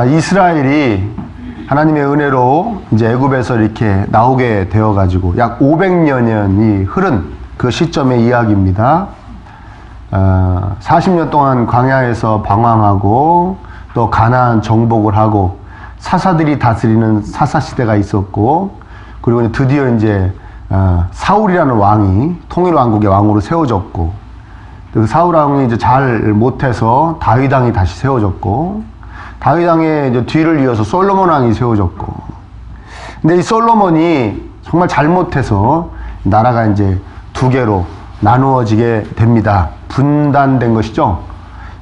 이스라엘이 하나님의 은혜로 이제 애굽에서 이렇게 나오게 되어가지고 약 500년이 흐른 그 시점의 이야기입니다. 40년 동안 광야에서 방황하고 또 가나안 정복을 하고 사사들이 다스리는 사사시대가 있었고, 그리고 드디어 이제 사울이라는 왕이 통일왕국의 왕으로 세워졌고, 그 사울 왕이 이제 잘 못해서 다윗 왕이 다시 세워졌고, 다윗 왕의 이제 뒤를 이어서 솔로몬 왕이 세워졌고, 근데 이 솔로몬이 정말 잘못해서 나라가 이제 두 개로 나누어지게 됩니다. 분단된 것이죠.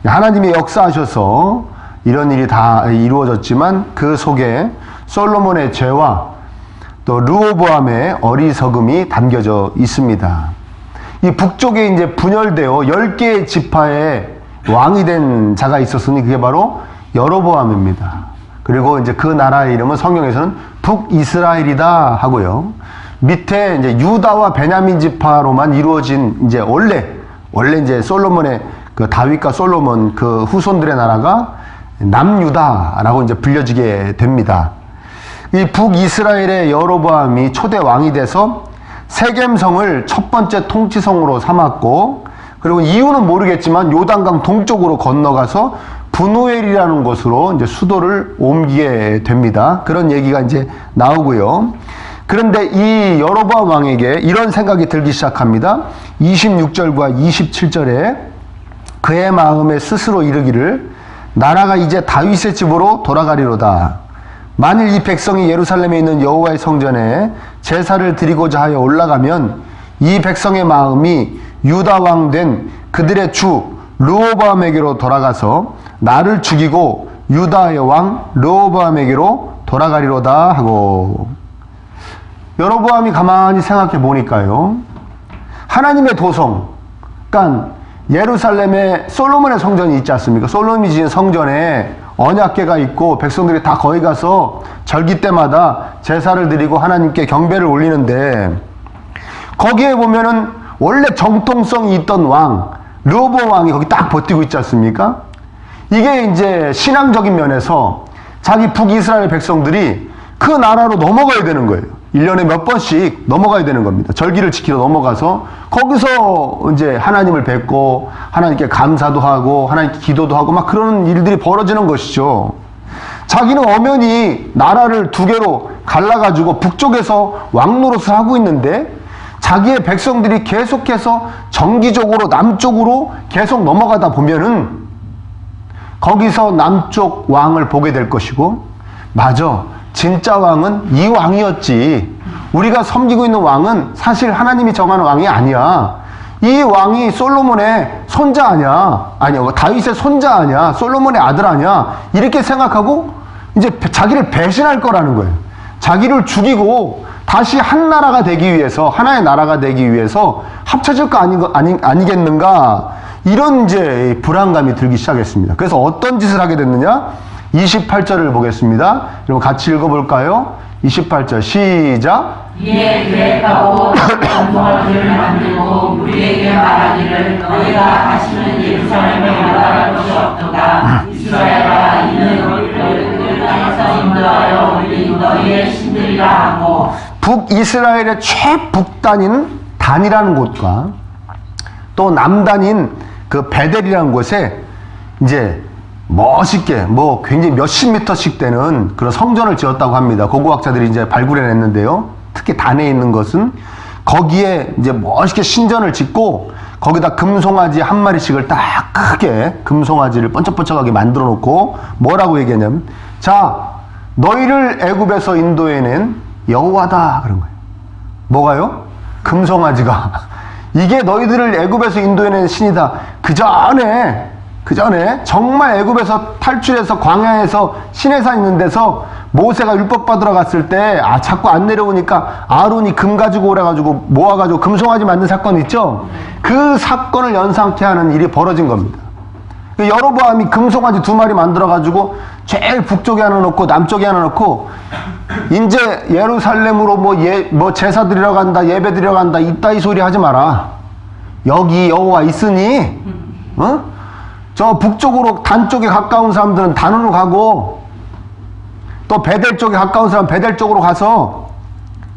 하나님이 역사하셔서 이런 일이 다 이루어졌지만 그 속에 솔로몬의 죄와 또 르호보암의 어리석음이 담겨져 있습니다. 이 북쪽에 이제 분열되어 10개의 지파의 왕이 된 자가 있었으니 그게 바로 여로보암입니다. 그리고 이제 그 나라의 이름은 성경에서는 북이스라엘이다 하고요. 밑에 이제 유다와 베냐민 지파로만 이루어진 이제 원래 이제 솔로몬의 그 다윗과 솔로몬 그 후손들의 나라가 남유다라고 이제 불려지게 됩니다. 이 북이스라엘의 여로보암이 초대 왕이 돼서 세겜성을 첫 번째 통치성으로 삼았고, 그리고 이유는 모르겠지만 요단강 동쪽으로 건너가서 분우엘이라는 곳으로 이제 수도를 옮기게 됩니다. 그런 얘기가 이제 나오고요. 그런데 이 여로보암 왕에게 이런 생각이 들기 시작합니다. 26절과 27절에 그의 마음에 스스로 이르기를 나라가 이제 다윗의 집으로 돌아가리로다. 만일 이 백성이 예루살렘에 있는 여호와의 성전에 제사를 드리고자 하여 올라가면 이 백성의 마음이 유다 왕 된 그들의 주 르호보암에게로 돌아가서 나를 죽이고 유다의 왕 르호보암에게로 돌아가리로다 하고, 여로보암이 가만히 생각해 보니까요, 하나님의 도성, 그러니까 예루살렘에 솔로몬의 성전이 있지 않습니까? 솔로몬이 지은 성전에 언약궤가 있고 백성들이 다 거기 가서 절기 때마다 제사를 드리고 하나님께 경배를 올리는데, 거기에 보면은 원래 정통성이 있던 왕 르호보암 왕이 거기 딱 버티고 있지 않습니까? 이게 이제 신앙적인 면에서 자기 북이스라엘 백성들이 그 나라로 넘어가야 되는 거예요. 1년에 몇 번씩 넘어가야 되는 겁니다. 절기를 지키러 넘어가서 거기서 이제 하나님을 뵙고 하나님께 감사도 하고 하나님께 기도도 하고 막 그런 일들이 벌어지는 것이죠. 자기는 엄연히 나라를 두 개로 갈라가지고 북쪽에서 왕노릇을 하고 있는데 자기의 백성들이 계속해서 정기적으로 남쪽으로 계속 넘어가다 보면은 거기서 남쪽 왕을 보게 될 것이고, 맞아, 진짜 왕은 이 왕이었지. 우리가 섬기고 있는 왕은 사실 하나님이 정하는 왕이 아니야. 이 왕이 솔로몬의 손자 아니야. 아니야, 다윗의 손자 아니야. 솔로몬의 아들 아니야. 이렇게 생각하고 이제 자기를 배신할 거라는 거예요. 자기를 죽이고 다시 한 나라가 되기 위해서, 하나의 나라가 되기 위해서 합쳐질 거 아니겠는가. 이런 이제 불안감이 들기 시작했습니다. 그래서 어떤 짓을 하게 됐느냐? 28절을 보겠습니다. 여러분 같이 읽어볼까요? 28절 시작. 이에 계획하고 전통할 길을 만들고 우리에게 말하기를 너희가 다시는 예루살렘에 올라갈 것이 없도다. 이스라엘아, 이는 너희를 땅에서 인도하여 올린 너희의 신들이라 하고. 북이스라엘의 최북단인 단이라는 곳과 또 남단인 그 베델이라는 곳에 이제 멋있게 뭐 굉장히 몇십 미터씩 되는 그런 성전을 지었다고 합니다. 고고학자들이 이제 발굴해냈는데요. 특히 단에 있는 것은 거기에 이제 멋있게 신전을 짓고 거기다 금송아지 한 마리씩을 딱 크게 금송아지를 번쩍번쩍하게 만들어 놓고 뭐라고 얘기하냐면, 자, 너희를 애굽에서 인도해낸 여호와다 그런 거예요. 뭐가요? 금송아지가. 이게 너희들을 애굽에서 인도해낸 신이다. 그 전에 정말 애굽에서 탈출해서 광야에서 시내산 있는 데서 모세가 율법 받으러 갔을 때 자꾸 안 내려오니까 아론이 금 가지고 오래가지고 모아가지고 금송아지 만든 사건 있죠? 그 사건을 연상케 하는 일이 벌어진 겁니다. 여로보암이 금송아지 2마리 만들어가지고 제일 북쪽에 하나 놓고 남쪽에 하나 놓고 이제 예루살렘으로 뭐 제사 드리러 간다, 예배 드리러 간다, 이따위 소리 하지 마라. 여기 여호와 있으니, 저 북쪽으로 단 쪽에 가까운 사람들은 단으로 가고 또 베델 쪽에 가까운 사람 베델 쪽으로 가서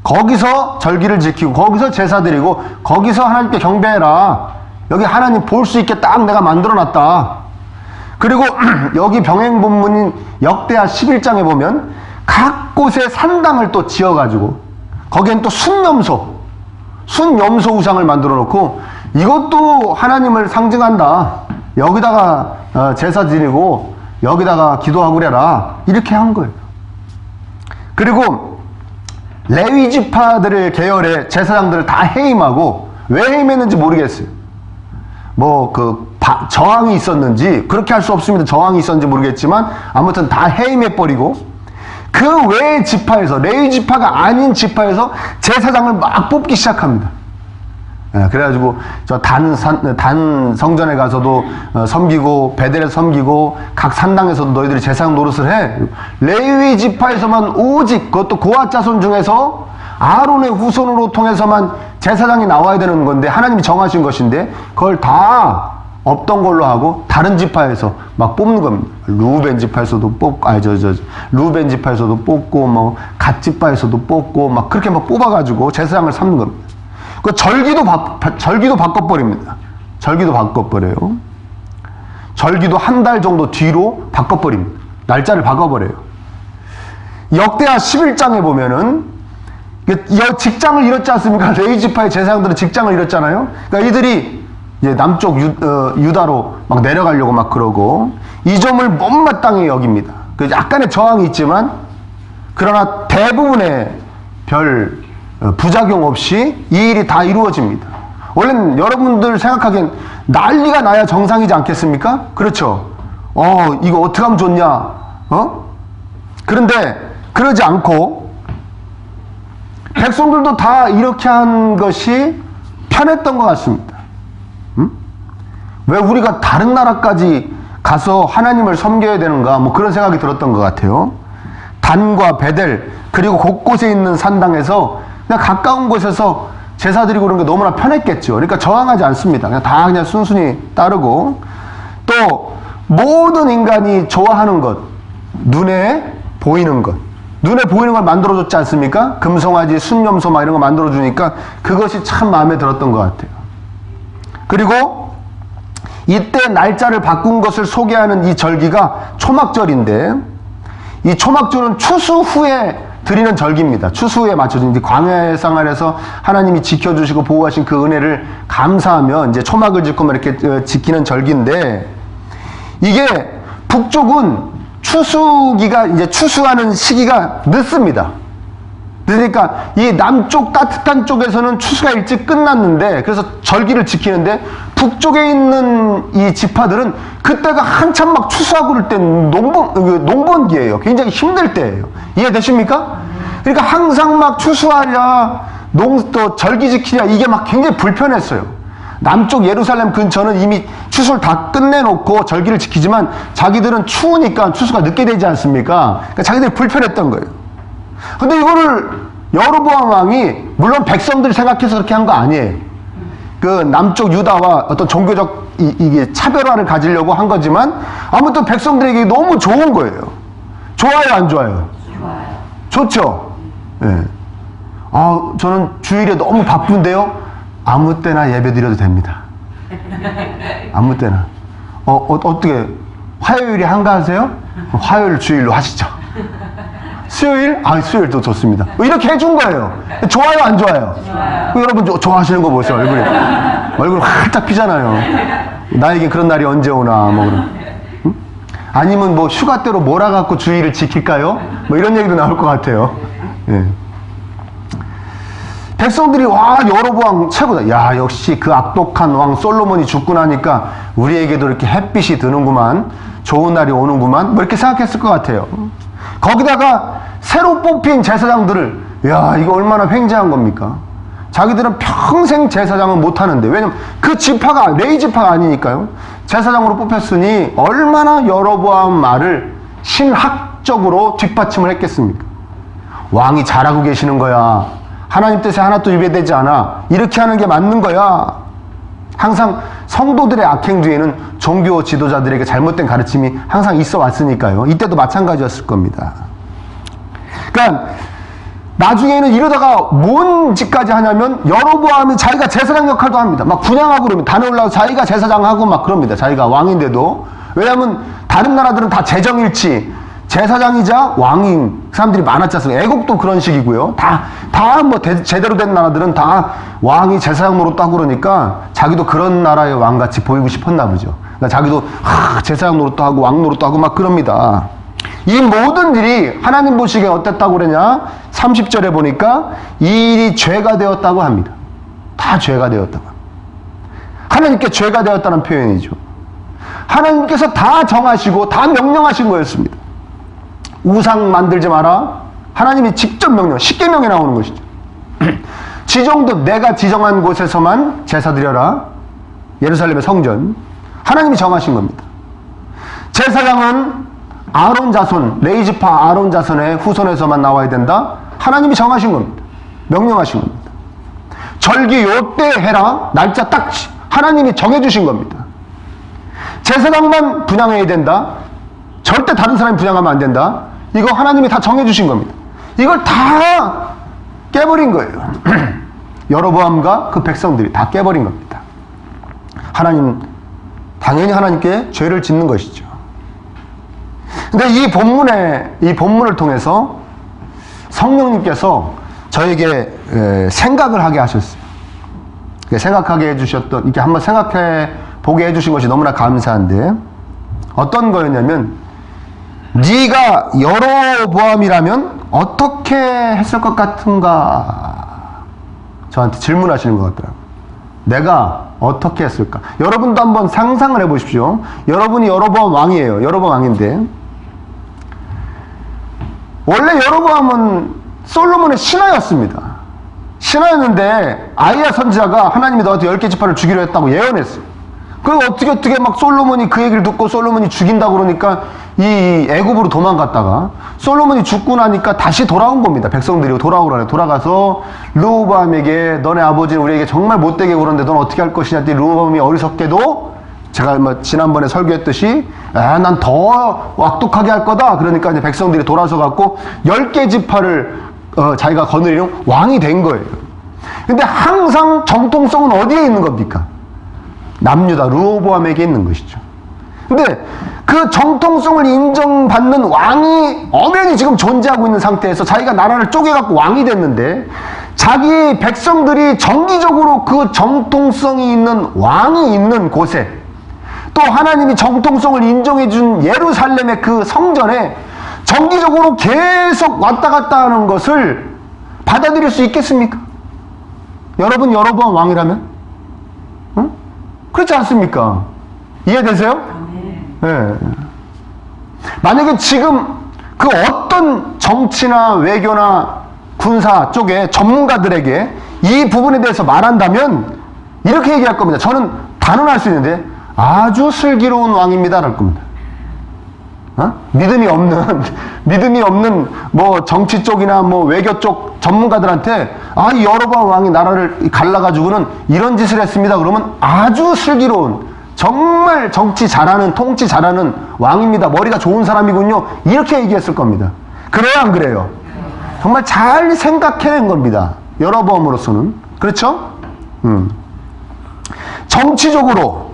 거기서 절기를 지키고 거기서 제사 드리고 거기서 하나님께 경배해라. 여기 하나님 볼 수 있게 딱 내가 만들어놨다. 그리고 여기 병행본문인 역대하 11장에 보면 각 곳에 산당을 또 지어가지고 거기엔 또 순염소 우상을 만들어 놓고 이것도 하나님을 상징한다. 여기다가 제사 드리고 여기다가 기도하고 그래라. 이렇게 한 거예요. 그리고 레위 지파들의 계열의 제사장들을 다 해임하고 왜 해임했는지 모르겠어요. 뭐 저항이 있었는지 그렇게 할 수 없습니다. 저항이 있었는지 모르겠지만 아무튼 다 해임해버리고 그 외의 지파에서 레위 지파가 아닌 지파에서 제사장을 막 뽑기 시작합니다. 그래가지고 저 단 성전에 가서도 섬기고 베델에서 섬기고 각 산당에서도 너희들이 제사장 노릇을 해. 레위 지파에서만 오직 그것도 고앗 자손 중에서 아론의 후손으로 통해서만 제사장이 나와야 되는 건데 하나님이 정하신 것인데 그걸 다 없던 걸로 하고 다른 지파에서 막 뽑는 겁니다. 루벤 지파에서도 뽑고 루벤 지파에서도 뽑고 뭐 갓 지파에서도 뽑고 막 그렇게 막 뽑아가지고 제사장을 삼는 겁니다. 그 절기도 바꿔버립니다. 절기도 바꿔버려요. 절기도 한 달 정도 뒤로 바꿔버립니다. 날짜를 바꿔버려요. 역대하 11장에 보면은 직장을 잃었지 않습니까? 레위 지파의 제사장들은 직장을 잃었잖아요. 그러니까 이들이 이제 남쪽 유다로 막 내려가려고 막 그러고 이 점을 못마땅히 여깁니다. 그 약간의 저항이 있지만 그러나 대부분의 별 부작용 없이 이 일이 다 이루어집니다. 원래는 여러분들 생각하기엔 난리가 나야 정상이지 않겠습니까? 그렇죠. 이거 어떻게 하면 좋냐? 그런데 그러지 않고 백성들도 다 이렇게 한 것이 편했던 것 같습니다. 왜 우리가 다른 나라까지 가서 하나님을 섬겨야 되는가? 뭐 그런 생각이 들었던 것 같아요. 단과 베델 그리고 곳곳에 있는 산당에서 그냥 가까운 곳에서 제사 드리고 그런 게 너무나 편했겠죠. 그러니까 저항하지 않습니다. 그냥 순순히 따르고 또 모든 인간이 좋아하는 것, 눈에 보이는 것, 눈에 보이는 걸 만들어줬지 않습니까? 금송아지, 순염소 막 이런 거 만들어주니까 그것이 참 마음에 들었던 것 같아요. 그리고 이때 날짜를 바꾼 것을 소개하는 이 절기가 초막절인데 이 초막절은 추수 후에 드리는 절기입니다. 추수 후에 맞춰서 이제 광야의 생활에서 하나님이 지켜주시고 보호하신 그 은혜를 감사하며 이제 초막을 짓고 이렇게 지키는 절기인데 이게 북쪽은 추수기가 이제 추수하는 시기가 늦습니다. 그러니까 이 남쪽 따뜻한 쪽에서는 추수가 일찍 끝났는데 그래서 절기를 지키는데 북쪽에 있는 이 지파들은 그때가 한참 막 추수하고 그럴 때 농번기예요. 굉장히 힘들 때예요. 이해되십니까? 그러니까 항상 막 추수하랴 또 절기 지키랴 이게 막 굉장히 불편했어요. 남쪽 예루살렘 근처는 이미 추수를 다 끝내놓고 절기를 지키지만 자기들은 추우니까 추수가 늦게 되지 않습니까? 그러니까 자기들이 불편했던 거예요. 근데 이거를 여로보암 왕이 물론 백성들이 생각해서 그렇게 한 거 아니에요. 그 남쪽 유다와 어떤 종교적 이게 차별화를 가지려고 한 거지만 아무튼 백성들에게 너무 좋은 거예요. 좋아요, 안 좋아요? 좋아요. 좋죠? 예. 네. 저는 주일에 너무 바쁜데요. 아무 때나 예배 드려도 됩니다. 아무 때나. 어떻게 화요일에 한가하세요? 화요일 주일로 하시죠. 수요일? 수요일도 좋습니다. 이렇게 해준 거예요. 좋아요, 안 좋아요? 좋아요. 여러분 좋아하시는 거 보세요. 얼굴이 활짝 피잖아요. 나에게 그런 날이 언제 오나, 뭐 그런. 응? 아니면 뭐 휴가 때로 몰아갖고 주일을 지킬까요? 뭐 이런 얘기도 나올 것 같아요. 예. 백성들이 여로보암 최고다. 야, 역시 그 악독한 왕 솔로몬이 죽고 나니까 우리에게도 이렇게 햇빛이 드는구만. 좋은 날이 오는구만. 뭐 이렇게 생각했을 것 같아요. 거기다가 새로 뽑힌 제사장들을 이거 얼마나 횡재한 겁니까? 자기들은 평생 제사장은 못하는데 왜냐면 그 지파가 레위 지파가 아니니까요. 제사장으로 뽑혔으니 얼마나 여로보암 말을 신학적으로 뒷받침을 했겠습니까? 왕이 잘하고 계시는 거야. 하나님 뜻에 하나도 위배되지 않아. 이렇게 하는 게 맞는 거야. 항상 성도들의 악행 뒤에는 종교 지도자들에게 잘못된 가르침이 항상 있어 왔으니까요. 이때도 마찬가지였을 겁니다. 그러니까 나중에는 이러다가 뭔 짓까지 하냐면 여로보암이 자기가 제사장 역할도 합니다. 막 분양하고 그러면 단에 올라가서 자기가 제사장하고 막 그럽니다. 자기가 왕인데도. 왜냐하면 다른 나라들은 다 제정일치 제사장이자 왕인 사람들이 많았지 않습니까? 애국도 그런 식이고요. 다 뭐 제대로 된 나라들은 다 왕이 제사장 노릇도 하고 그러니까 자기도 그런 나라의 왕같이 보이고 싶었나 보죠. 그러니까 자기도 제사장 노릇도 하고 왕 노릇도 하고 막 그럽니다. 이 모든 일이 하나님 보시기에 어땠다고 그러냐? 30절에 보니까 이 일이 죄가 되었다고 합니다. 다 죄가 되었다고. 하나님께 죄가 되었다는 표현이죠. 하나님께서 다 정하시고 다 명령하신 거였습니다. 우상 만들지 마라. 하나님이 직접 명령, 십계명에 나오는 것이죠. 지정도 내가 지정한 곳에서만 제사 드려라. 예루살렘의 성전. 하나님이 정하신 겁니다. 제사장은 아론 자손, 레이지파 아론 자손의 후손에서만 나와야 된다. 하나님이 정하신 겁니다. 명령하신 겁니다. 절기 요때 해라. 날짜 딱 하나님이 정해주신 겁니다. 제사장만 분양해야 된다. 절대 다른 사람이 분양하면 안 된다. 이거 하나님이 다 정해주신 겁니다. 이걸 다 깨버린 거예요. 여로보암과 그 백성들이 다 깨버린 겁니다. 당연히 하나님께 죄를 짓는 것이죠. 근데 이 본문을 통해서 성령님께서 저에게 생각을 하게 하셨어요. 생각하게 해주셨던, 이렇게 한번 생각해 보게 해주신 것이 너무나 감사한데, 어떤 거였냐면, 네가 여로보암이라면 어떻게 했을 것 같은가? 저한테 질문하시는 것 같더라고요. 내가 어떻게 했을까? 여러분도 한번 상상을 해보십시오. 여러분이 여로보암 왕이에요. 여로보암 왕인데, 원래 여로보암은 솔로몬의 신하였습니다. 신하였는데 아이야 선지자가 하나님이 너한테 10개 지파를 주기로 했다고 예언했어요. 그 어떻게 막 솔로몬이 그 얘기를 듣고 솔로몬이 죽인다고 그러니까 이 애굽으로 도망갔다가 솔로몬이 죽고 나니까 다시 돌아온 겁니다. 백성들이 돌아오라래. 돌아가서 르호보암에게 너네 아버지는 우리에게 정말 못되게 굴었는데 넌 어떻게 할 것이냐 했더니 르호보암이 어리석게도 제가 지난번에 설교했듯이 난 더 악독하게 할 거다. 그러니까 이제 백성들이 돌아서 갖고 10개 지파를 자기가 거느리는 왕이 된 거예요. 근데 항상 정통성은 어디에 있는 겁니까? 남유다 르호보암에게 있는 것이죠. 근데 그 정통성을 인정받는 왕이 엄연히 지금 존재하고 있는 상태에서 자기가 나라를 쪼개갖고 왕이 됐는데 자기 백성들이 정기적으로 그 정통성이 있는 왕이 있는 곳에 또 하나님이 정통성을 인정해준 예루살렘의 그 성전에 정기적으로 계속 왔다 갔다 하는 것을 받아들일 수 있겠습니까? 여러분 여로보암 왕이라면? 응? 그렇지 않습니까? 이해되세요? 네. 만약에 지금 그 어떤 정치나 외교나 군사 쪽에 전문가들에게 이 부분에 대해서 말한다면 이렇게 얘기할 겁니다. 저는 단언할 수 있는데 아주 슬기로운 왕입니다. 할 겁니다. 믿음이 없는 뭐 정치 쪽이나 뭐 외교 쪽 전문가들한테 이 여로보암 왕이 나라를 갈라가지고는 이런 짓을 했습니다. 그러면 아주 슬기로운 정말 정치 잘하는 통치 잘하는 왕입니다. 머리가 좋은 사람이군요. 이렇게 얘기했을 겁니다. 그래요, 안 그래요? 정말 잘 생각해낸 겁니다. 여로보암으로서는. 그렇죠? 정치적으로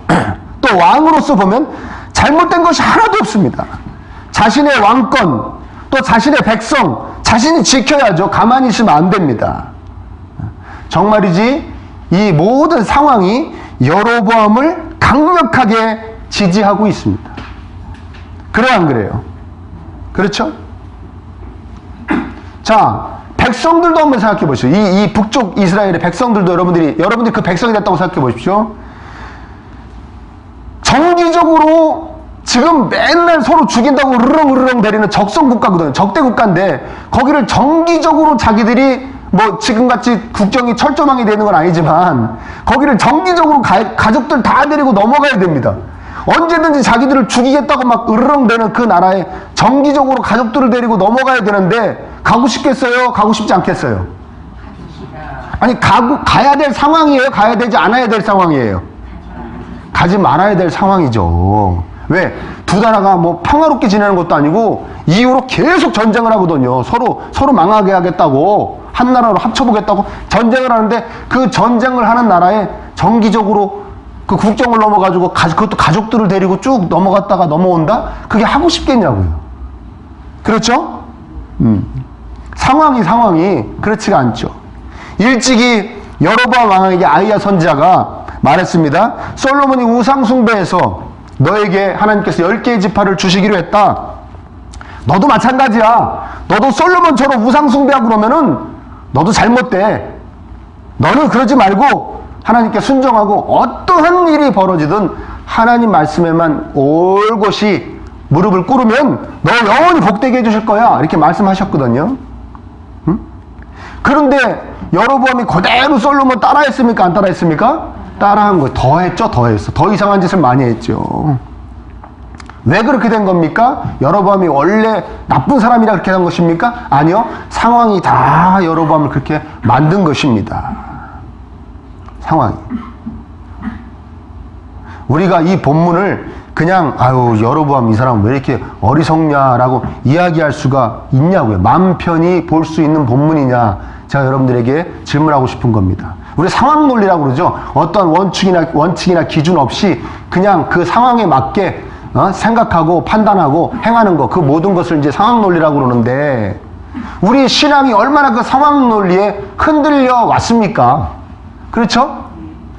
또 왕으로서 보면 잘못된 것이 하나도 없습니다. 자신의 왕권, 또 자신의 백성, 자신이 지켜야죠. 가만히 있으면 안 됩니다. 정말이지 이 모든 상황이 여로보암을 강력하게 지지하고 있습니다. 그래요, 안 그래요? 그렇죠? 자, 백성들도 한번 생각해 보십시오. 이 북쪽 이스라엘의 백성들도 여러분들이 그 백성이 됐다고 생각해 보십시오. 정기적으로 지금 맨날 서로 죽인다고 으르렁 대리는 적성 국가거든요. 적대 국가인데 거기를 정기적으로 자기들이 뭐 지금같이 국경이 철조망이 되는 건 아니지만 거기를 정기적으로 가족들 다 데리고 넘어가야 됩니다. 언제든지 자기들을 죽이겠다고 막 으르렁대는 그 나라에 정기적으로 가족들을 데리고 넘어가야 되는데 가고 싶겠어요? 가고 싶지 않겠어요? 아니 가야 될 상황이에요? 가야 되지 않아야 될 상황이에요? 가지 말아야 될 상황이죠. 왜? 두 나라가 뭐 평화롭게 지내는 것도 아니고 이후로 계속 전쟁을 하거든요. 서로 망하게 하겠다고, 한 나라로 합쳐보겠다고 전쟁을 하는데, 그 전쟁을 하는 나라에 정기적으로 그 국경을 넘어가지고 그것도 가족들을 데리고 쭉 넘어갔다가 넘어온다? 그게 하고 싶겠냐고요. 그렇죠? 상황이 그렇지가 않죠. 일찍이 여로보암 왕에게 아히야 선지자가 말했습니다. 솔로몬이 우상 숭배해서 너에게 하나님께서 10개의 지파를 주시기로 했다. 너도 마찬가지야. 너도 솔로몬처럼 우상 숭배하고 그러면은 너도 잘못돼. 너는 그러지 말고 하나님께 순종하고 어떠한 일이 벌어지든 하나님 말씀에만 올곧이 무릎을 꿇으면 너 영원히 복되게 해주실 거야. 이렇게 말씀하셨거든요. 그런데 여로보암이 그대로 솔로몬 따라했습니까? 안 따라했습니까? 따라한 거예요. 더 했죠. 더 이상한 짓을 많이 했죠. 왜 그렇게 된 겁니까? 여로보암이 원래 나쁜 사람이라 그렇게 한 것입니까? 아니요. 상황이 다 여로보암을 그렇게 만든 것입니다. 상황이. 우리가 이 본문을 그냥 여로보암 이 사람 왜 이렇게 어리석냐라고 이야기할 수가 있냐고요. 마음 편히 볼 수 있는 본문이냐, 제가 여러분들에게 질문하고 싶은 겁니다. 우리 상황 논리라고 그러죠. 어떠한 원칙이나 기준 없이 그냥 그 상황에 맞게 생각하고 판단하고 행하는 거, 그 모든 것을 이제 상황 논리라고 그러는데, 우리 신앙이 얼마나 그 상황 논리에 흔들려 왔습니까? 그렇죠?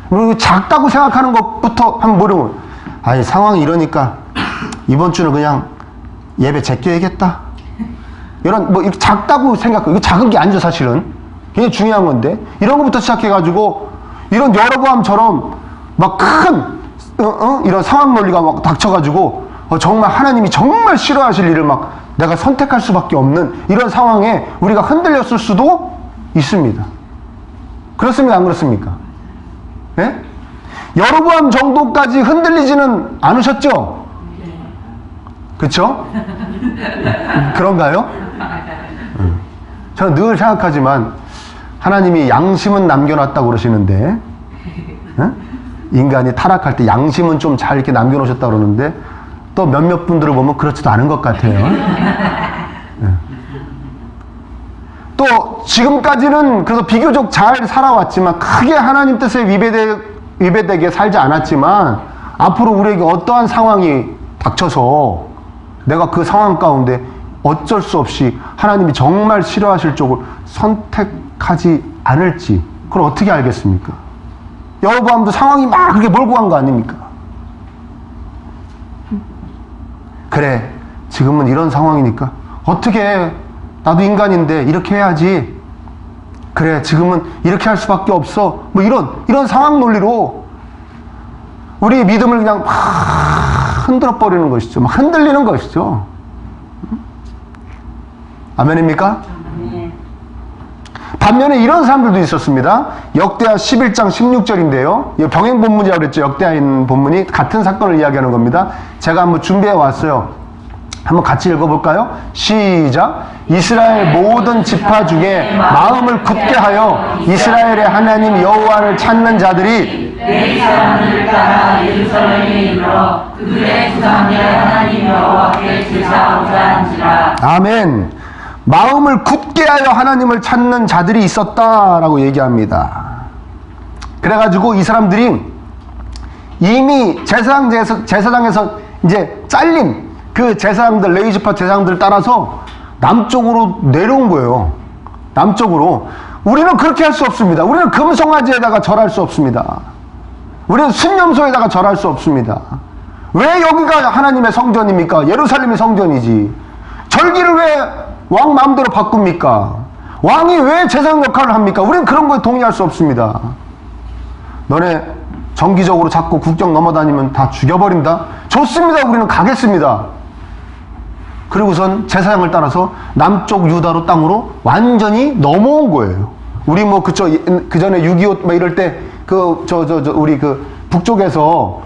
그리고 작다고 생각하는 것부터 한번 모르면, 아니 상황이 이러니까 이번 주는 그냥 예배 제껴야겠다. 이런 뭐 작다고 생각하고, 이거 작은 게 아니죠 사실은. 굉장히 중요한 건데, 이런 것부터 시작해가지고 이런 여로보암처럼 막 큰 이런 상황 논리가 막 닥쳐가지고 정말 하나님이 정말 싫어하실 일을 막 내가 선택할 수밖에 없는 이런 상황에 우리가 흔들렸을 수도 있습니다. 그렇습니까? 안 그렇습니까? 예? 여로보암 정도까지 흔들리지는 않으셨죠? 그렇죠? 그런가요? 저는 늘 생각하지만 하나님이 양심은 남겨놨다고 그러시는데, 인간이 타락할 때 양심은 좀 잘 이렇게 남겨놓으셨다고 그러는데, 또 몇몇 분들을 보면 그렇지도 않은 것 같아요. 또 지금까지는 그래서 비교적 잘 살아왔지만 크게 하나님 뜻에 위배되게 살지 않았지만, 앞으로 우리에게 어떠한 상황이 닥쳐서 내가 그 상황 가운데 어쩔 수 없이 하나님이 정말 싫어하실 쪽을 선택하지 않을지, 그걸 어떻게 알겠습니까? 여로보암도 상황이 막 그렇게 몰고 간 거 아닙니까? 그래, 지금은 이런 상황이니까 어떻게 해? 나도 인간인데 이렇게 해야지. 그래, 지금은 이렇게 할 수밖에 없어. 뭐 이런 상황 논리로 우리의 믿음을 그냥 막 흔들어 버리는 것이죠. 막 흔들리는 것이죠. 아멘입니까? 반면에 이런 사람들도 있었습니다. 역대하 11장 16절인데요. 이 병행 본문이라고 그랬죠. 역대하 있는 본문이 같은 사건을 이야기하는 겁니다. 제가 한번 준비해 왔어요. 한번 같이 읽어볼까요? 시작. 이스라엘 모든 지파 중에 마음을 굳게 하여 이스라엘의 하나님 여호와를 찾는 자들이 내 사람들을 따라 예루살렘에 이르러 그들의 조상들 하나님 여호와께 제사하고자 한지라. 아멘. 마음을 굳게 하여 하나님을 찾는 자들이 있었다라고 얘기합니다. 그래가지고 이 사람들이 이미 제사장에서 이제 잘린 그 제사장들, 레위지파 제사장들을 따라서 남쪽으로 내려온 거예요. 남쪽으로. 우리는 그렇게 할 수 없습니다. 우리는 금송아지에다가 절할 수 없습니다. 우리는 순념소에다가 절할 수 없습니다. 왜 여기가 하나님의 성전입니까? 예루살렘이 성전이지. 절기를 왜 왕 마음대로 바꿉니까? 왕이 왜 제사장 역할을 합니까? 우리는 그런 거에 동의할 수 없습니다. 너네 정기적으로 자꾸 국경 넘어다니면 다 죽여버린다? 좋습니다. 우리는 가겠습니다. 그리고선 제사장을 따라서 남쪽 유다로 땅으로 완전히 넘어온 거예요. 우리 뭐 그 전에 6.25 막 이럴 때 우리 그 북쪽에서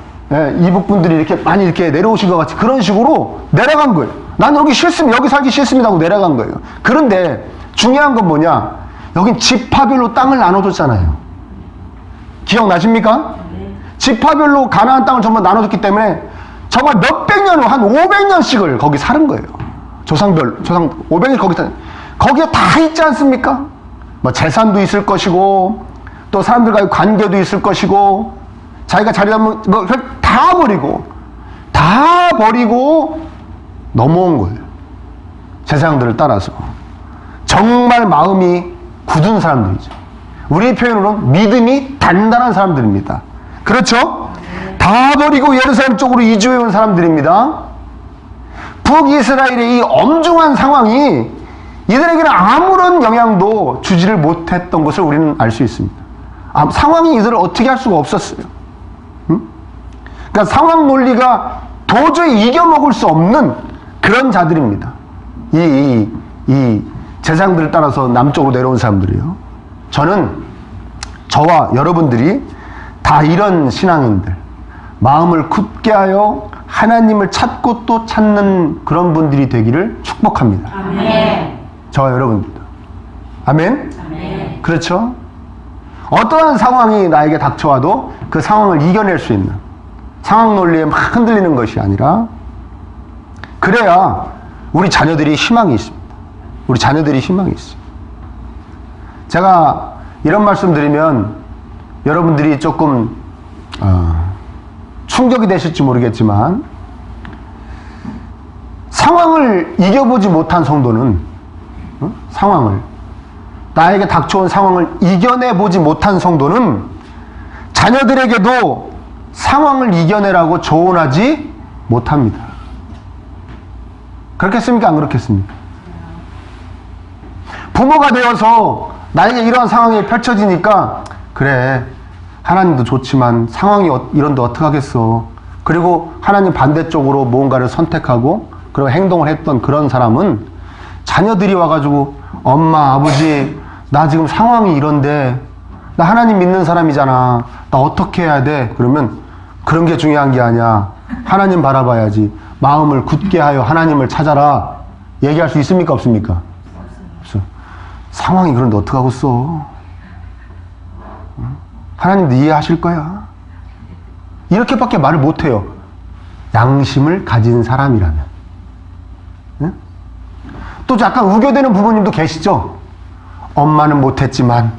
이북 분들이 이렇게 많이 이렇게 내려오신 것 같이 그런 식으로 내려간 거예요. 난 여기 싫습니다. 여기 살기 싫습니다 하고 내려간 거예요. 그런데 중요한 건 뭐냐? 여긴 지파별로 땅을 나눠줬잖아요. 기억나십니까? 지파별로 가나안 땅을 전부 나눠줬기 때문에 정말 몇백 년, 한 500년씩을 거기 사는 거예요. 조상 500년 거기 사는. 거기에 다 있지 않습니까? 뭐 재산도 있을 것이고, 또 사람들과의 관계도 있을 것이고, 자기가 자리 잡으면 뭐 다 버리고 넘어온 거예요. 제사장들을 따라서. 정말 마음이 굳은 사람들이죠. 우리의 표현으로는 믿음이 단단한 사람들입니다. 그렇죠? 다 버리고 예루살렘 쪽으로 이주해 온 사람들입니다. 북이스라엘의 이 엄중한 상황이 이들에게는 아무런 영향도 주지를 못했던 것을 우리는 알 수 있습니다. 상황이 이들을 어떻게 할 수가 없었어요. 그러니까 상황 논리가 도저히 이겨먹을 수 없는 그런 자들입니다. 이 제사장들을 따라서 남쪽으로 내려온 사람들이요. 저와 여러분들이 다 이런 신앙인들, 마음을 굳게 하여 하나님을 찾고 또 찾는 그런 분들이 되기를 축복합니다. 아멘. 저와 여러분들도. 아멘? 아멘. 그렇죠? 어떠한 상황이 나에게 닥쳐와도 그 상황을 이겨낼 수 있는, 상황 논리에 막 흔들리는 것이 아니라, 그래야 우리 자녀들이 희망이 있습니다. 우리 자녀들이 희망이 있어요. 제가 이런 말씀 드리면 여러분들이 조금 충격이 되실지 모르겠지만, 상황을 이겨보지 못한 성도는, 나에게 닥쳐온 상황을 이겨내보지 못한 성도는 자녀들에게도 상황을 이겨내라고 조언하지 못합니다. 그렇겠습니까? 안 그렇겠습니까? 부모가 되어서 나에게 이러한 상황이 펼쳐지니까, 그래, 하나님도 좋지만 상황이 이런데 어떡하겠어. 그리고 하나님 반대쪽으로 무언가를 선택하고 그리고 행동을 했던 그런 사람은, 자녀들이 와가지고 엄마, 아버지, 나 지금 상황이 이런데, 나 하나님 믿는 사람이잖아, 나 어떻게 해야 돼? 그러면 그런 게 중요한 게 아니야, 하나님 바라봐야지, 마음을 굳게 하여 하나님을 찾아라, 얘기할 수 있습니까? 없습니까? 없어요. 상황이 그런데 어떡하겠어. 하나님도 이해하실 거야. 이렇게밖에 말을 못해요. 양심을 가진 사람이라면. 응? 또 약간 우겨대는 부모님도 계시죠? 엄마는 못했지만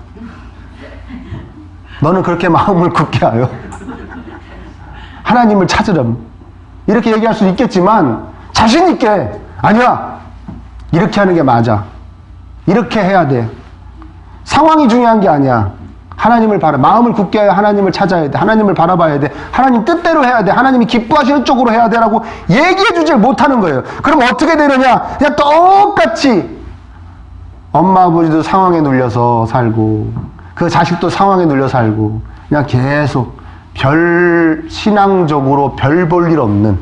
너는 그렇게 마음을 굳게 하여 하나님을 찾으렴, 이렇게 얘기할 수 있겠지만 자신 있게, 아니야, 이렇게 하는 게 맞아, 이렇게 해야 돼, 상황이 중요한 게 아니야, 하나님을 마음을 굳게 하여 하나님을 찾아야 돼, 하나님을 바라봐야 돼, 하나님 뜻대로 해야 돼, 하나님이 기뻐하시는 쪽으로 해야 돼라고 얘기해 주질 못하는 거예요. 그럼 어떻게 되느냐? 그냥 똑같이 엄마 아버지도 상황에 눌려서 살고, 그 자식도 상황에 눌려 살고, 그냥 계속 신앙적으로 별 볼 일 없는,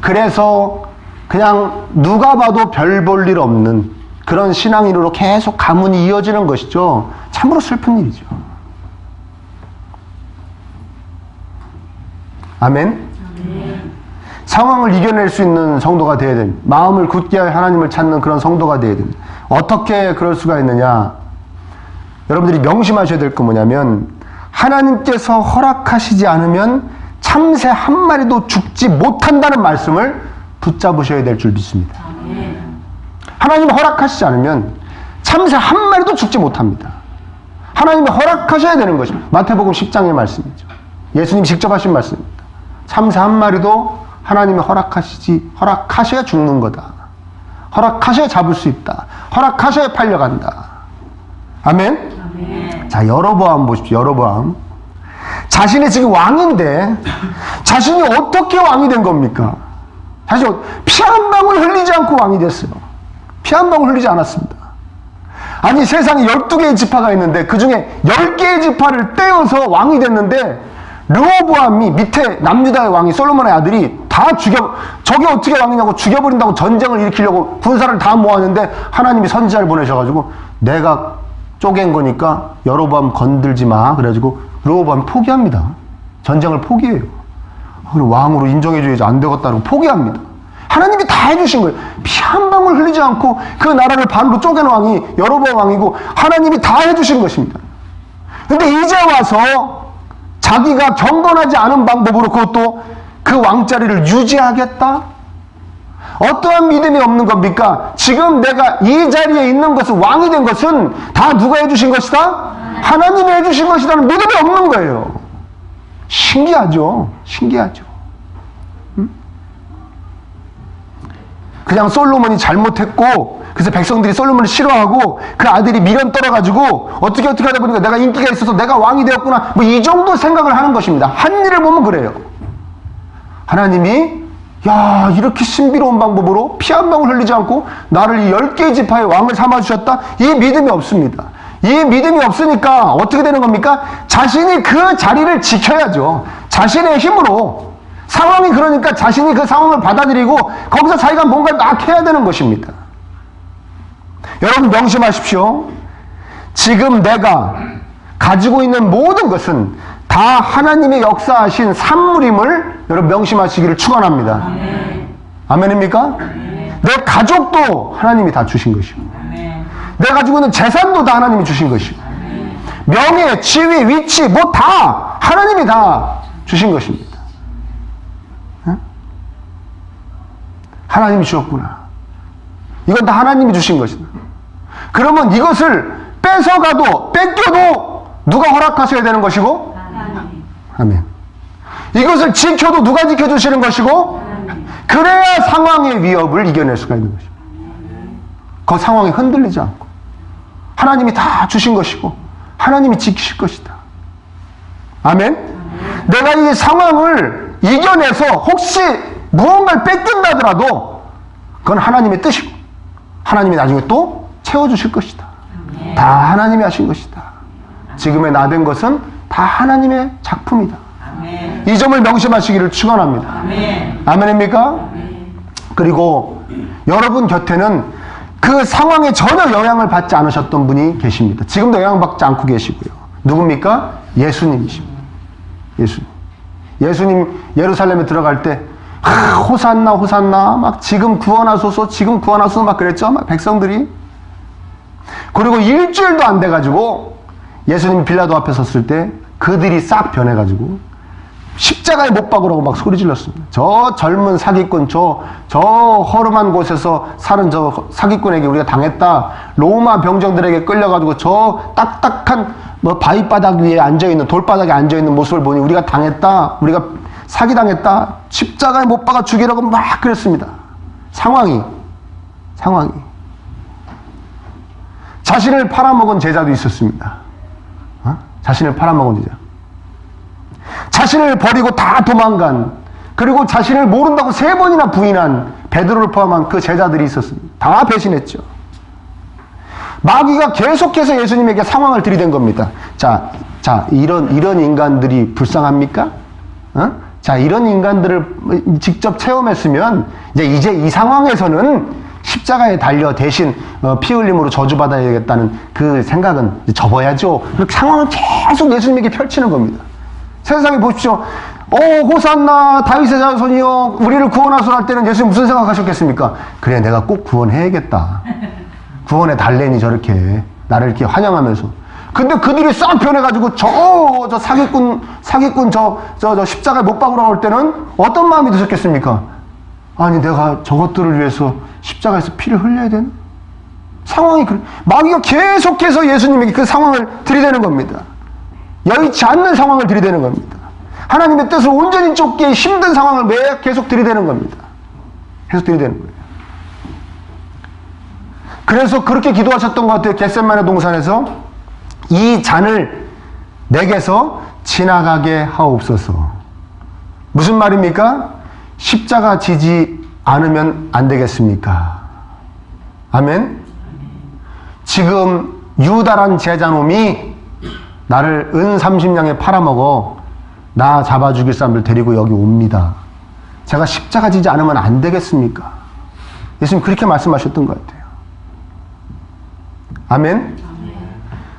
그래서 그냥 누가 봐도 별 볼 일 없는 그런 신앙인으로 계속 가문이 이어지는 것이죠. 참으로 슬픈 일이죠. 아멘? 상황을 이겨낼 수 있는 성도가 되어야 됩니다. 마음을 굳게 하여 하나님을 찾는 그런 성도가 되어야 됩니다. 어떻게 그럴 수가 있느냐? 여러분들이 명심하셔야 될 건 뭐냐면, 하나님께서 허락하시지 않으면 참새 한 마리도 죽지 못한다는 말씀을 붙잡으셔야 될 줄 믿습니다. 하나님이 허락하시지 않으면 참새 한 마리도 죽지 못합니다. 하나님이 허락하셔야 되는 것입니다. 마태복음 10장의 말씀이죠. 예수님이 직접 하신 말씀입니다. 참새 한 마리도 하나님이 허락하셔야 죽는 거다. 허락하셔야 잡을 수 있다. 허락하셔야 팔려간다. 아멘? 아멘. 자, 여로보암 보십시오. 여로보암. 자신이 지금 왕인데 자신이 어떻게 왕이 된 겁니까? 사실 피 한 방울 흘리지 않고 왕이 됐어요. 피 한 방울 흘리지 않았습니다. 아니, 세상에 12개의 지파가 있는데 그 중에 10개의 지파를 떼어서 왕이 됐는데, 르호보암이 밑에 남유다의 왕이 솔로몬의 아들이 다 저게 어떻게 왕이냐고 죽여버린다고 전쟁을 일으키려고 군사를 다 모았는데, 하나님이 선지자를 보내셔가지고 내가 쪼갠 거니까 여로보암 건들지 마, 그래가지고 르호보암이 포기합니다. 전쟁을 포기해요. 그리고 왕으로 인정해줘야지, 안 되겠다고 포기합니다. 하나님이 다 해주신 거예요. 피 한 방울 흘리지 않고 그 나라를 반으로 쪼갠 왕이 여로보암 왕이고, 하나님이 다 해주신 것입니다. 근데 이제 와서 자기가 경건하지 않은 방법으로, 그것도 그 왕자리를 유지하겠다? 어떠한 믿음이 없는 겁니까? 지금 내가 이 자리에 있는 것은, 왕이 된 것은 다 누가 해주신 것이다? 하나님이 해주신 것이라는 믿음이 없는 거예요. 신기하죠? 신기하죠? 그냥 솔로몬이 잘못했고, 그래서 백성들이 솔로몬을 싫어하고 그 아들이 미련 떨어가지고 어떻게 하다 보니까 내가 인기가 있어서 내가 왕이 되었구나, 뭐 이 정도 생각을 하는 것입니다. 한 일을 보면 그래요. 하나님이 야, 이렇게 신비로운 방법으로 피 한 방울 흘리지 않고 나를 이 10개의 지파의 왕을 삼아주셨다? 이 믿음이 없습니다. 이 믿음이 없으니까 어떻게 되는 겁니까? 자신이 그 자리를 지켜야죠. 자신의 힘으로. 상황이 그러니까 자신이 그 상황을 받아들이고 거기서 자기가 뭔가 막 해야 되는 것입니다. 여러분 명심하십시오. 지금 내가 가지고 있는 모든 것은 다 하나님의 역사하신 산물임을 여러분 명심하시기를 축원합니다. 아멘입니까? 내 가족도 하나님이 다 주신 것이고, 내가 가지고 있는 재산도 다 하나님이 주신 것이고, 명예, 지위, 위치 뭐 다 하나님이 다 주신 것입니다. 응? 하나님이 주셨구나. 이건 다 하나님이 주신 것이다. 그러면 이것을 뺏어가도 뺏겨도 누가 허락하셔야 되는 것이고, 아멘. 이것을 지켜도 누가 지켜주시는 것이고, 그래야 상황의 위협을 이겨낼 수가 있는 것입니다. 그 상황이 흔들리지 않고 하나님이 다 주신 것이고 하나님이 지키실 것이다. 아멘. 내가 이 상황을 이겨내서 혹시 무언가를 뺏긴다 하더라도 그건 하나님의 뜻이고 하나님이 나중에 또 채워주실 것이다. 다 하나님이 하신 것이다. 지금의 나 된 것은 다 하나님의 작품이다. 이 점을 명심하시기를 축원합니다. 아멘입니까? 그리고 여러분 곁에는 그 상황에 전혀 영향을 받지 않으셨던 분이 계십니다. 지금도 영향받지 않고 계시고요. 누굽니까? 예수님이십니다. 예수님 예루살렘에 들어갈 때 호산나 호산나 막 지금 구원하소서 지금 구원하소서 막 그랬죠. 막 백성들이. 그리고 일주일도 안 돼가지고 예수님 빌라도 앞에 섰을 때 그들이 싹 변해가지고 십자가에 못 박으라고 막 소리 질렀습니다. 저 젊은 사기꾼, 저 허름한 곳에서 사는 저 사기꾼에게 우리가 당했다. 로마 병정들에게 끌려가지고 저 딱딱한 뭐 바위바닥 위에 앉아있는, 돌바닥에 앉아있는 모습을 보니 우리가 당했다. 우리가 사기당했다. 십자가에 못 박아 죽이라고 막 그랬습니다. 상황이. 자신을 팔아먹은 제자도 있었습니다. 자신을 팔아먹은 제자. 자신을 버리고 다 도망간, 그리고 자신을 모른다고 3번이나 부인한 베드로를 포함한 그 제자들이 있었습니다. 다 배신했죠. 마귀가 계속해서 예수님에게 상황을 들이댄 겁니다. 자, 이런 인간들이 불쌍합니까? 자, 이런 인간들을 직접 체험했으면 이제 이 상황에서는 십자가에 달려 대신 피 흘림으로 저주받아야겠다는 그 생각은 접어야죠. 그렇게 상황을 계속 예수님에게 펼치는 겁니다. 세상에 보십시오. 호산나 다윗의 자손이여 우리를 구원하소서 할 때는 예수님 무슨 생각하셨겠습니까? 그래, 내가 꼭 구원해야겠다. 구원해 달래니 저렇게 나를 이렇게 환영하면서. 근데 그들이 싹 변해가지고 저 사기꾼 저 십자가에 못 박으라고 할 때는 어떤 마음이 드셨겠습니까? 아니, 내가 저것들을 위해서 십자가에서 피를 흘려야 되나? 상황이 그래. 마귀가 계속해서 예수님에게 그 상황을 들이대는 겁니다. 여의치 않는 상황을 들이대는 겁니다. 하나님의 뜻을 온전히 쫓기 힘든 상황을 매 계속 들이대는 겁니다. 계속 들이대는 거예요. 그래서 그렇게 기도하셨던 것 같아요. 겟세마네 동산에서 이 잔을 내게서 지나가게 하옵소서. 무슨 말입니까? 십자가 지지 않으면 안 되겠습니까? 아멘. 지금 유다란 제자놈이 나를 은 30냥에 팔아먹어 나 잡아 죽일 사람들 데리고 여기 옵니다. 제가 십자가 지지 않으면 안 되겠습니까? 예수님 그렇게 말씀하셨던 것 같아요. 아멘.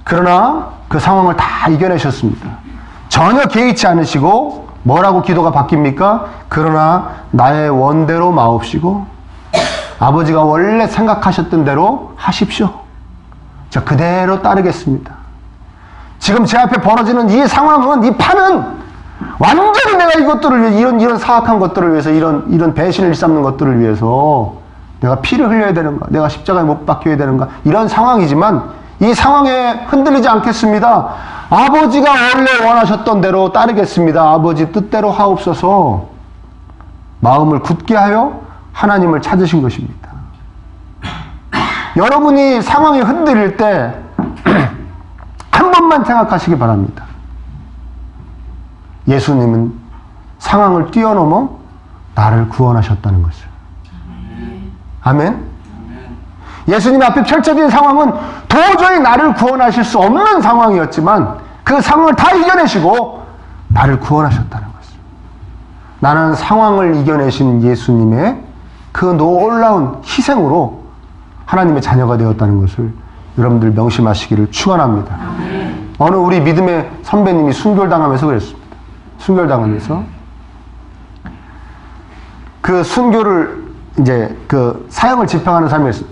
그러나 그 상황을 다 이겨내셨습니다. 전혀 개의치 않으시고 뭐라고 기도가 바뀝니까? 그러나 나의 원대로 마옵시고 아버지가 원래 생각하셨던 대로 하십시오. 자, 그대로 따르겠습니다. 지금 제 앞에 벌어지는 이 상황은, 이 판은 완전히 내가 이것들을 위해, 이런 사악한 것들을 위해서, 이런 배신을 일삼는 것들을 위해서 내가 피를 흘려야 되는가? 내가 십자가에 못 박혀야 되는가? 이런 상황이지만 이 상황에 흔들리지 않겠습니다. 아버지가 원래 원하셨던 대로 따르겠습니다. 아버지 뜻대로 하옵소서. 마음을 굳게 하여 하나님을 찾으신 것입니다. 여러분이 상황이 흔들릴 때 한 번만 생각하시기 바랍니다. 예수님은 상황을 뛰어넘어 나를 구원하셨다는 것을. 아멘? 예수님 앞에 펼쳐진 상황은 도저히 나를 구원하실 수 없는 상황이었지만 그 상황을 다 이겨내시고 나를 구원하셨다는 것을. 나는 상황을 이겨내신 예수님의 그 놀라운 희생으로 하나님의 자녀가 되었다는 것을 여러분들 명심하시기를 축원합니다. 어느 우리 믿음의 선배님이 순교당하면서 그랬습니다. 순교당하면서 그 순교를 이제 그 사형을 집행하는 사람이 있어요.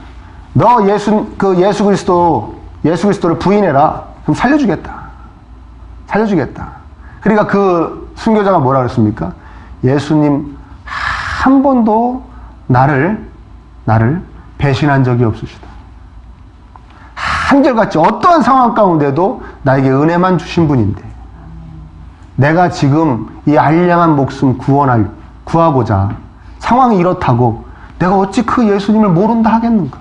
너 예수 그리스도를 부인해라. 그럼 살려주겠다. 그러니까 그 순교자가 뭐라 그랬습니까? 예수님 한 번도 나를 배신한 적이 없으시다. 한결같이 어떠한 상황 가운데도 나에게 은혜만 주신 분인데 내가 지금 이 알량한 목숨 구하고자 상황이 이렇다고 내가 어찌 그 예수님을 모른다 하겠는가?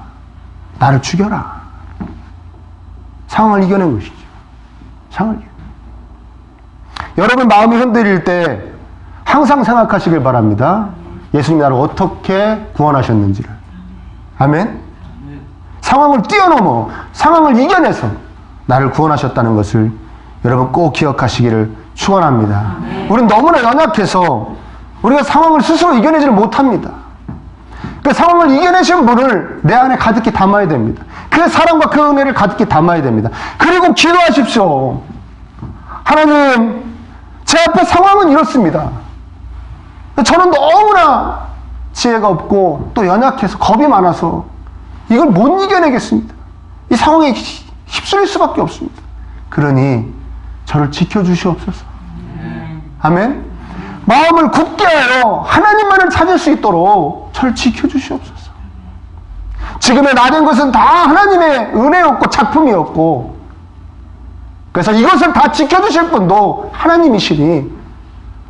나를 죽여라. 상황을 이겨낸 것이죠. 여러분 마음이 흔들릴 때 항상 생각하시길 바랍니다. 예수님이 나를 어떻게 구원하셨는지를. 아멘? 상황을 뛰어넘어 상황을 이겨내서 나를 구원하셨다는 것을 여러분 꼭 기억하시기를 축원합니다. 우리는 너무나 연약해서 우리가 상황을 스스로 이겨내지를 못합니다. 그 상황을 이겨내신 분을 내 안에 가득히 담아야 됩니다. 그 사랑과 그 은혜를 가득히 담아야 됩니다. 그리고 기도하십시오. 하나님, 제 앞에 상황은 이렇습니다. 저는 너무나 지혜가 없고 또 연약해서 겁이 많아서 이걸 못 이겨내겠습니다. 이 상황에 휩쓸릴 수밖에 없습니다. 그러니 저를 지켜주시옵소서. 아멘. 마음을 굳게 하여 하나님만을 찾을 수 있도록 저를 지켜주시옵소서. 지금의 나 된 것은 다 하나님의 은혜였고 작품이었고 그래서 이것을 다 지켜주실 분도 하나님이시니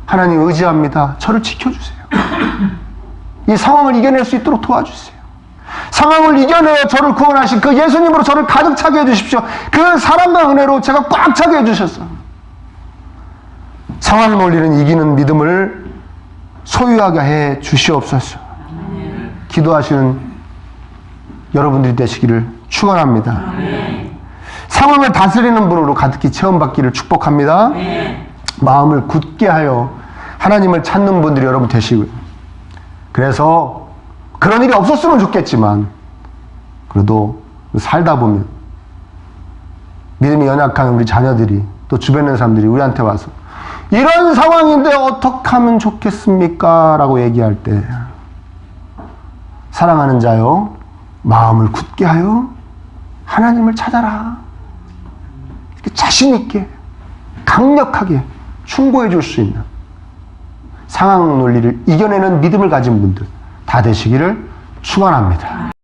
하나님 의지합니다. 저를 지켜주세요. 이 상황을 이겨낼 수 있도록 도와주세요. 상황을 이겨내어 저를 구원하신 그 예수님으로 저를 가득 차게 해주십시오. 그 사랑과 은혜로 제가 꽉 차게 해주셔서 상황을 올리는 이기는 믿음을 소유하게 해 주시옵소서. 기도하시는 여러분들이 되시기를 축원합니다. 상황을 다스리는 분으로 가득히 체험받기를 축복합니다. 마음을 굳게 하여 하나님을 찾는 분들이 여러분 되시고요. 그래서 그런 일이 없었으면 좋겠지만 그래도 살다 보면 믿음이 연약한 우리 자녀들이 또 주변에 있는 사람들이 우리한테 와서 이런 상황인데 어떻게 하면 좋겠습니까? 라고 얘기할 때 사랑하는 자여 마음을 굳게 하여 하나님을 찾아라. 이렇게 자신 있게 강력하게 충고해 줄 수 있는 상황 논리를 이겨내는 믿음을 가진 분들 다 되시기를 축원합니다.